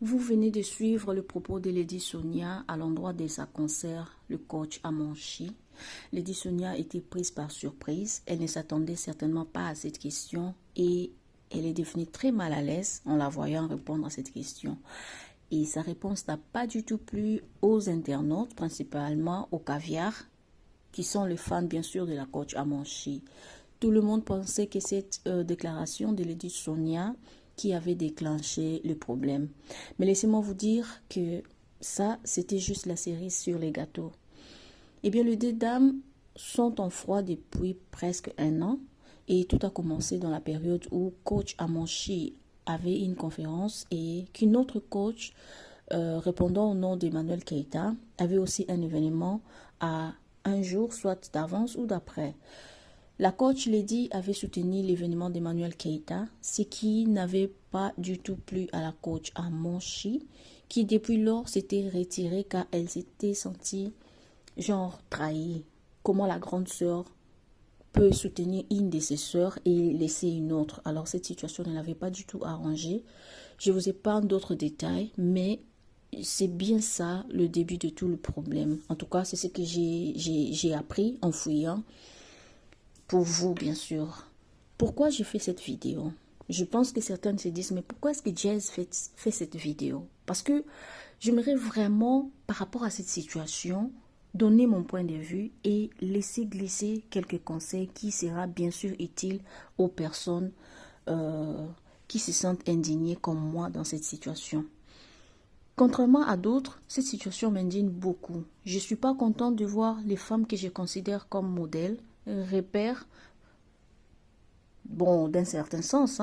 Vous venez de suivre le propos de Lady Sonia à l'endroit de sa concert, le coach Amonchi. Lady Sonia a été prise par surprise. Elle ne s'attendait certainement pas à cette question et elle est devenue très mal à l'aise en la voyant répondre à cette question. Et sa réponse n'a pas du tout plu aux internautes, principalement aux caviars, qui sont les fans bien sûr de la coach Amonchi. Tout le monde pensait que cette déclaration de Lady Sonia qui avait déclenché le problème. Mais laissez-moi vous dire que ça, c'était juste la cerise sur les gâteaux. Eh bien, les deux dames sont en froid depuis presque un an et tout a commencé dans la période où coach Amonchi avait une conférence et qu'une autre coach, répondant au nom d'Emmanuel Keita, avait aussi un événement à un jour, soit d'avance ou d'après. La coach Lady avait soutenu l'événement d'Emmanuel Keita, ce qui n'avait pas du tout plu à la coach Amonchi, qui depuis lors s'était retirée car elle s'était sentie genre trahie. Comment la grande sœur peut soutenir une de ses sœurs et laisser une autre. Alors cette situation ne l'avait pas du tout arrangée. Je vous épargne d'autres détails, mais c'est bien ça le début de tout le problème. En tout cas, c'est ce que j'ai appris en fouillant. Pour vous, bien sûr. Pourquoi je fais cette vidéo? Je pense que certains se disent, mais pourquoi est-ce que Jazz fait cette vidéo? Parce que j'aimerais vraiment, par rapport à cette situation, donner mon point de vue et laisser glisser quelques conseils qui sera bien sûr utile aux personnes qui se sentent indignées comme moi dans cette situation. Contrairement à d'autres, cette situation m'indigne beaucoup. Je ne suis pas contente de voir les femmes que je considère comme modèles, repères, bon, d'un certain sens,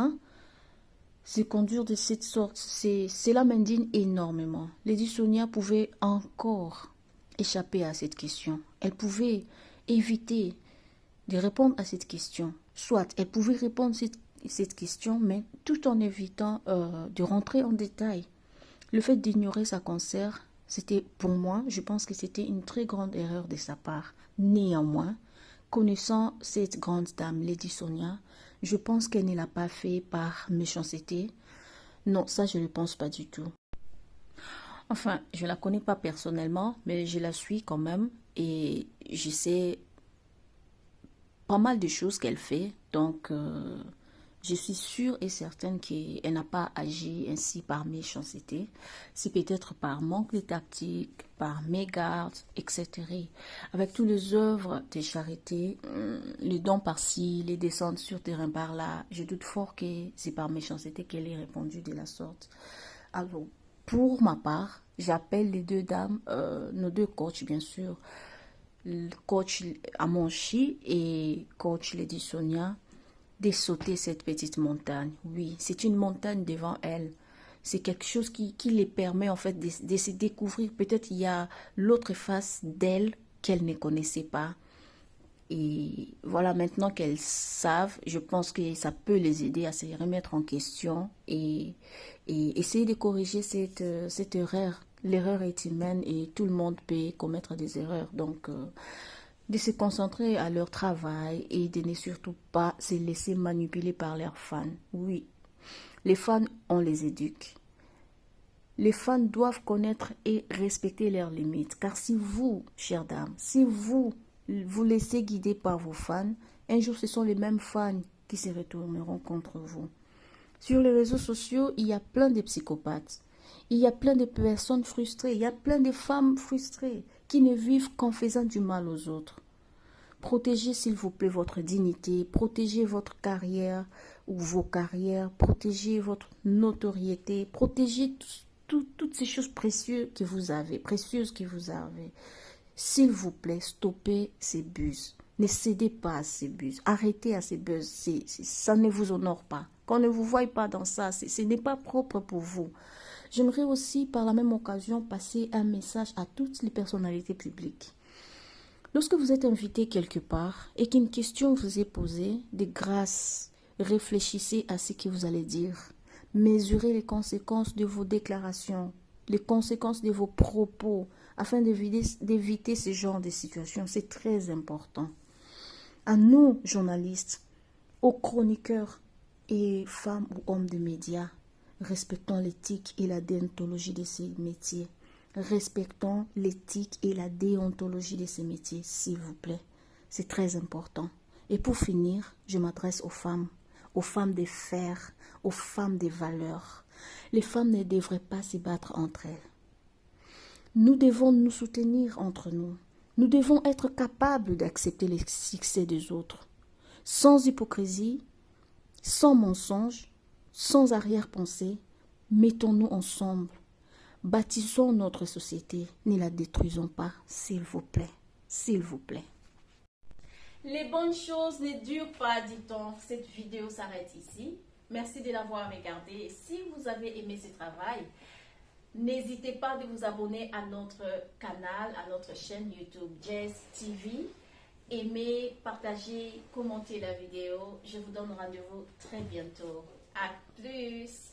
se conduire de cette sorte. Cela m'indigne énormément. Lady Sonia pouvait encore échapper à cette question. Elle pouvait éviter de répondre à cette question. Soit elle pouvait répondre à cette question, mais tout en évitant de rentrer en détail. Le fait d'ignorer sa concert, c'était pour moi, je pense que c'était une très grande erreur de sa part. Néanmoins, connaissant cette grande dame, Lady Sonia, je pense qu'elle ne l'a pas fait par méchanceté. Non, ça je ne pense pas du tout. Enfin, je ne la connais pas personnellement, mais je la suis quand même et je sais pas mal de choses qu'elle fait. Donc, je suis sûre et certaine qu'elle n'a pas agi ainsi par méchanceté. C'est peut-être par manque de tactique, par mégarde, etc. Avec toutes les œuvres de charité, les dons par-ci, les descentes sur terrain par-là, je doute fort que c'est par méchanceté qu'elle ait répondu de la sorte. Alors, pour ma part, j'appelle les deux dames, nos deux coachs bien sûr, le coach Amonchi et coach Lady Sonia, de sauter cette petite montagne. Oui, c'est une montagne devant elles. C'est quelque chose qui les permet en fait de se découvrir. Peut-être il y a l'autre face d'elles qu'elles ne connaissaient pas. Et voilà, maintenant qu'elles savent, je pense que ça peut les aider à se remettre en question et essayer de corriger cette erreur. L'erreur est humaine et tout le monde peut commettre des erreurs. Donc, de se concentrer à leur travail et de ne surtout pas se laisser manipuler par leurs fans. Oui, les fans, on les éduque. Les fans doivent connaître et respecter leurs limites. Car si vous, chère dame, si vous vous laissez guider par vos fans, un jour ce sont les mêmes fans qui se retourneront contre vous. Sur les réseaux sociaux, il y a plein de psychopathes. Il y a plein de personnes frustrées. Il y a plein de femmes frustrées qui ne vivent qu'en faisant du mal aux autres. Protégez s'il vous plaît votre dignité, protégez votre carrière ou vos carrières, protégez votre notoriété, protégez toutes ces choses précieuses que vous avez, S'il vous plaît, stoppez ces buzz. Ne cédez pas à ces buzz. Arrêtez à ces buzz. Ça ne vous honore pas. Qu'on ne vous voie pas dans ça, ce n'est pas propre pour vous. J'aimerais aussi, par la même occasion, passer un message à toutes les personnalités publiques. Lorsque vous êtes invité quelque part et qu'une question vous est posée, de grâce, réfléchissez à ce que vous allez dire. Mesurez les conséquences de vos déclarations, les conséquences de vos propos, afin d'éviter ce genre de situation. C'est très important. À nous, journalistes, aux chroniqueurs et femmes ou hommes de médias, Respectons l'éthique et la déontologie de ces métiers. Respectons l'éthique et la déontologie de ces métiers, s'il vous plaît. C'est très important. Et pour finir, je m'adresse aux femmes des fers, aux femmes des valeurs. Les femmes ne devraient pas se battre entre elles. Nous devons nous soutenir entre nous. Nous devons être capables d'accepter les succès des autres, sans hypocrisie, sans mensonge, sans arrière-pensée. Mettons-nous ensemble. Bâtissons notre société, ne la détruisons pas, s'il vous plaît. S'il vous plaît. Les bonnes choses ne durent pas, dit-on. Cette vidéo s'arrête ici. Merci de l'avoir regardée. Si vous avez aimé ce travail, n'hésitez pas de vous abonner à notre canal, à notre chaîne YouTube Jess TV. Aimez, partagez, commentez la vidéo. Je vous donne rendez-vous très bientôt. À plus!